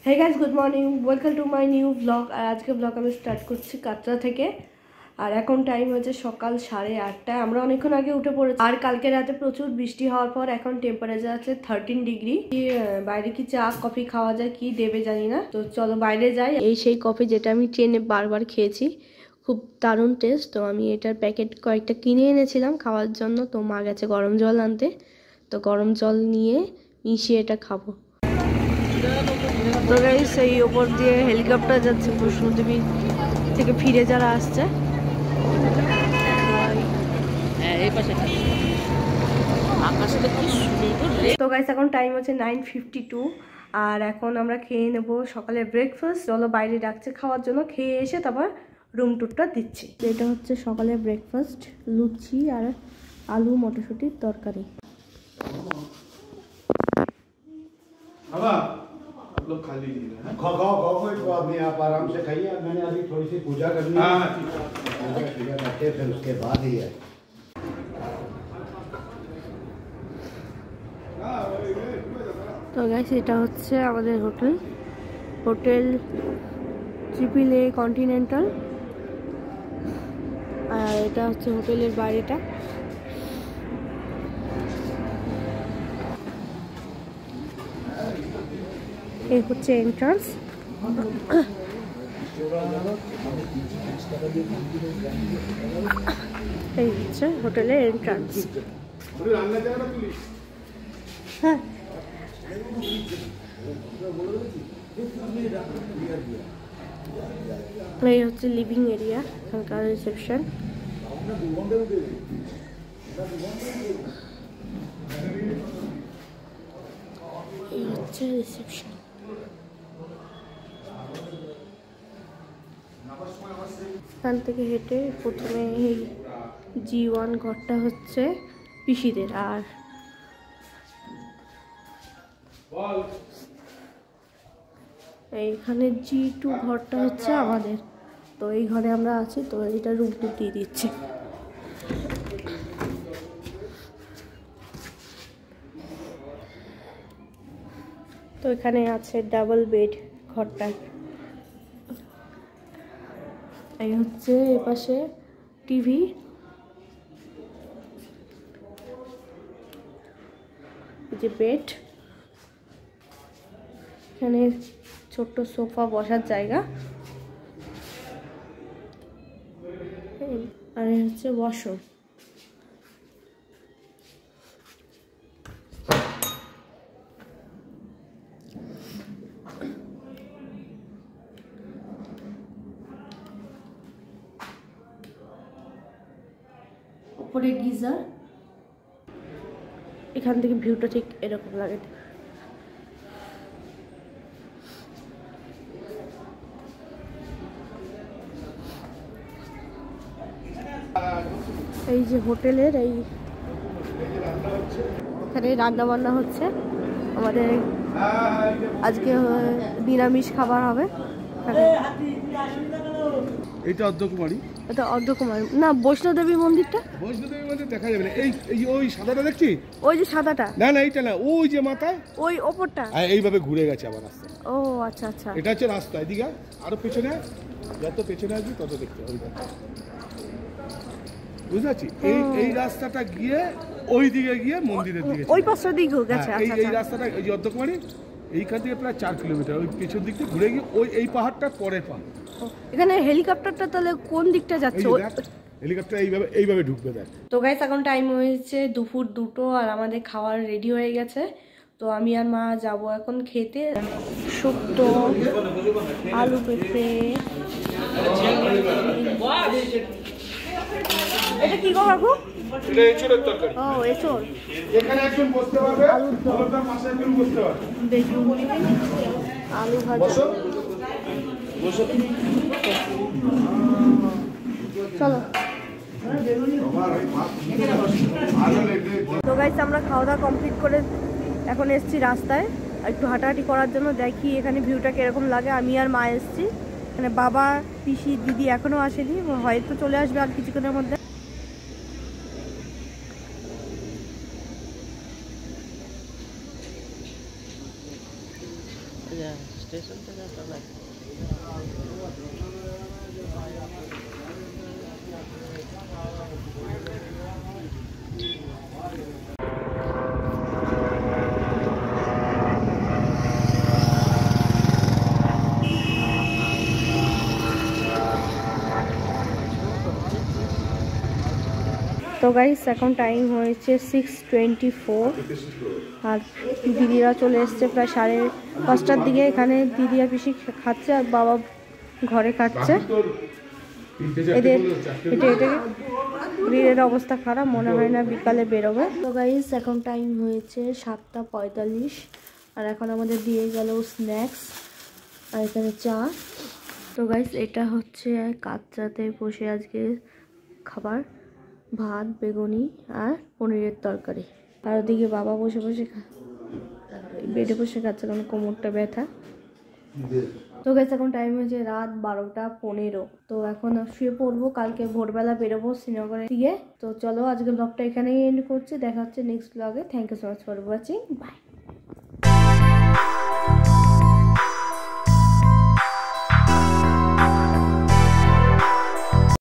Hey guys, good morning. Welcome to my new vlog. আর আজকে blog আমি start করছি কাটরা থেকে। আর এখন টাইম হচ্ছে সকাল 8:30। আমরা অনেকক্ষণ আগে উঠে পড়েছি। আর কালকে রাতে প্রচুর বৃষ্টি হওয়ার পর এখন টেম্পারেচার আছে 13 ডিগ্রি। বাইরে কি চা কফি খাওয়া যায় কি দেবে জানি না, তো চলো বাইরে যাই। এই সেই কফি যেটা আমি ট্রেনে বারবার খেয়েছি, খুব দারুণ টেস্ট। তো আমি এটার প্যাকেট কয়েকটা কিনে এনেছিলাম খাওয়ার জন্য। তো মা গেছে গরম জল আনতে, তো গরম জল নিয়ে মিশিয়ে এটা খাবো। তো গাইস এই ওপর দিয়ে হেলিকপ্টার যাচ্ছে বৈষ্ণোদেবী থেকে ফিরে যারা আসছে। তো গাইস এখন টাইম হচ্ছে 9:52 আর এখন আমরা খেয়ে নেব সকালে ব্রেকফাস্ট। চলো বাইরে ডাকছে খাওয়ার জন্য, খেয়ে এসে তারপর রুম টুরটা দিচ্ছি। এটা হচ্ছে সকালে ব্রেকফাস্ট, লুচি আর আলু মটরশুঁটির তরকারি। लोग खा लीजिए। खाओ खाओ खाओ, कोई बात नहीं, आप आराम से खाइए। मैंने अभी थोड़ी सी पूजा करनी है। हाँ ठीक है, पूजा करके फिर उसके बाद ही है। তো গাইস এটা হচ্ছে আমাদের হোটেল, হোটেল AAA কন্টিনেন্টাল। আর এটা হচ্ছে হোটেলের বাইরেটা। এই হচ্ছে এন্ট্রান্স। এই হচ্ছে হোটেলের এন্ট্রান্স। হ্যাঁ এই হচ্ছে লিভিং এরিয়া, এখানকার রিসেপশন। এই হচ্ছে রিসেপশন। এখান থেকে হেঁটে প্রথমে এই G1 ঘরটা হচ্ছে পিসিদের, আর এইখানে G2 ঘরটা হচ্ছে আমাদের। তো এই ঘরে আমরা আছি, তো এটা রুম টু দিয়ে দিচ্ছি। তো এখানে আছে ডাবল বেড ঘরটা। এই হচ্ছে এপাশে টিভি, যে বেড, এখানে ছোট্ট সোফা বসার জায়গা, আর এই হচ্ছে ওয়াশরুম। উপরে গিজার, এখান থেকে ভিউটা ঠিক এরকম লাগে। এই যে হোটেলের এই এখানে রান্না বান্না হচ্ছে। আমাদের আজকে নিরামিষ খাবার হবে। এটা অর্ধকুমারী, এটা অর্ধকুমারী না, বৈষ্ণোদেবী মন্দিরটা। বৈষ্ণোদেবী মন্দির দেখা যাবে না। এই ওই সাদাটা দেখছি, ওই যে সাদাটা, না না এইটা না, ওই যে মাথায় ওই ওপরটা এইভাবে ঘুরে গেছে আবার রাস্তা। ও আচ্ছা আচ্ছা, এটা হচ্ছে রাস্তা। এদিকে আরো পেছনে, যত পেছনে আসবি তত দেখতে হবে। বুঝতে পারছি, এই রাস্তাটা গিয়ে ওই দিকে গিয়ে মন্দিরের দিকে, ওই পাশের দিকে গেছে। এই রাস্তাটা, এই যে অর্ধকুমারী, এইখান থেকে প্রায় 4 কিলোমিটার ওই পেছন দিক থেকে ঘুরে গিয়ে ওই এই পাহাড়টা পরের পাহাড়। এখানে হেলিকপ্টারটা তাহলে কোন দিকটা যাচ্ছে? হেলিকপ্টার এইভাবে ঢুকবে দেখ। তো গাইস এখন টাইম হয়েছে দুপুর 2টো আর আমাদের খাওয়ার রেডি হয়ে গেছে। তো আমি আর মা যাব এখন খেতে। শুক্তো, আলু পেঁপে। এটা কি গো কাকু? এটা এঁচড়ের তরকারি। ও এঁচড়। এখানে একজন বসতে পারবে, আলুর পাশে একজন বসতে পারবে। বেগুন, আলু ভাজা। চলো। তো গাইস আমরা খাওয়া দাওয়া কমপ্লিট করে এখন এসছি রাস্তায় একটু হাঁটাহাঁটি করার জন্য, দেখি এখানে ভিউটা কিরকম লাগে। আমি আর মা এসছি, মানে বাবা পিসি দিদি এখনো আসেনি, হয়তো চলে আসবে আর কিছুক্ষণের মধ্যে। স্টেশন থেকে তো নাই। তো গাইস এখন টাইম হয়েছে 6:24 আর দিদিরা চলে এসছে প্রায় 5:30 দিকে। এখানে দিদি আর পিসি খাচ্ছে আর বাবা ঘরে খাচ্ছে। এদের এদের অবস্থা খারাপ, মনে হয় না বিকালে বেরোবে। তো গাইস এখন টাইম হয়েছে 7:45 আর এখন আমাদের দিয়ে গেল স্ন্যাক্স আর এখানে চা। তো গাইস এটা হচ্ছে কাচ্চাতে বসে আজকে খাবার, ভাত, বেগুনি আর পনিরের তরকারি। আর ওদিকে বাবা বসে বসে বেডে বসে খাচ্ছে কারণ কোমরটা ব্যথা। তো গাইস এখন টাইম হয়েছে রাত 12:15। তো এখন শুয়ে পড়বো, কালকে ভোরবেলা বেরোবো শ্রীনগরের দিকে। তো চলো আজকে ব্লগটা এখানেই এন্ড করছি, দেখা হচ্ছে নেক্সট ব্লগে। Thank you so much for watching, by.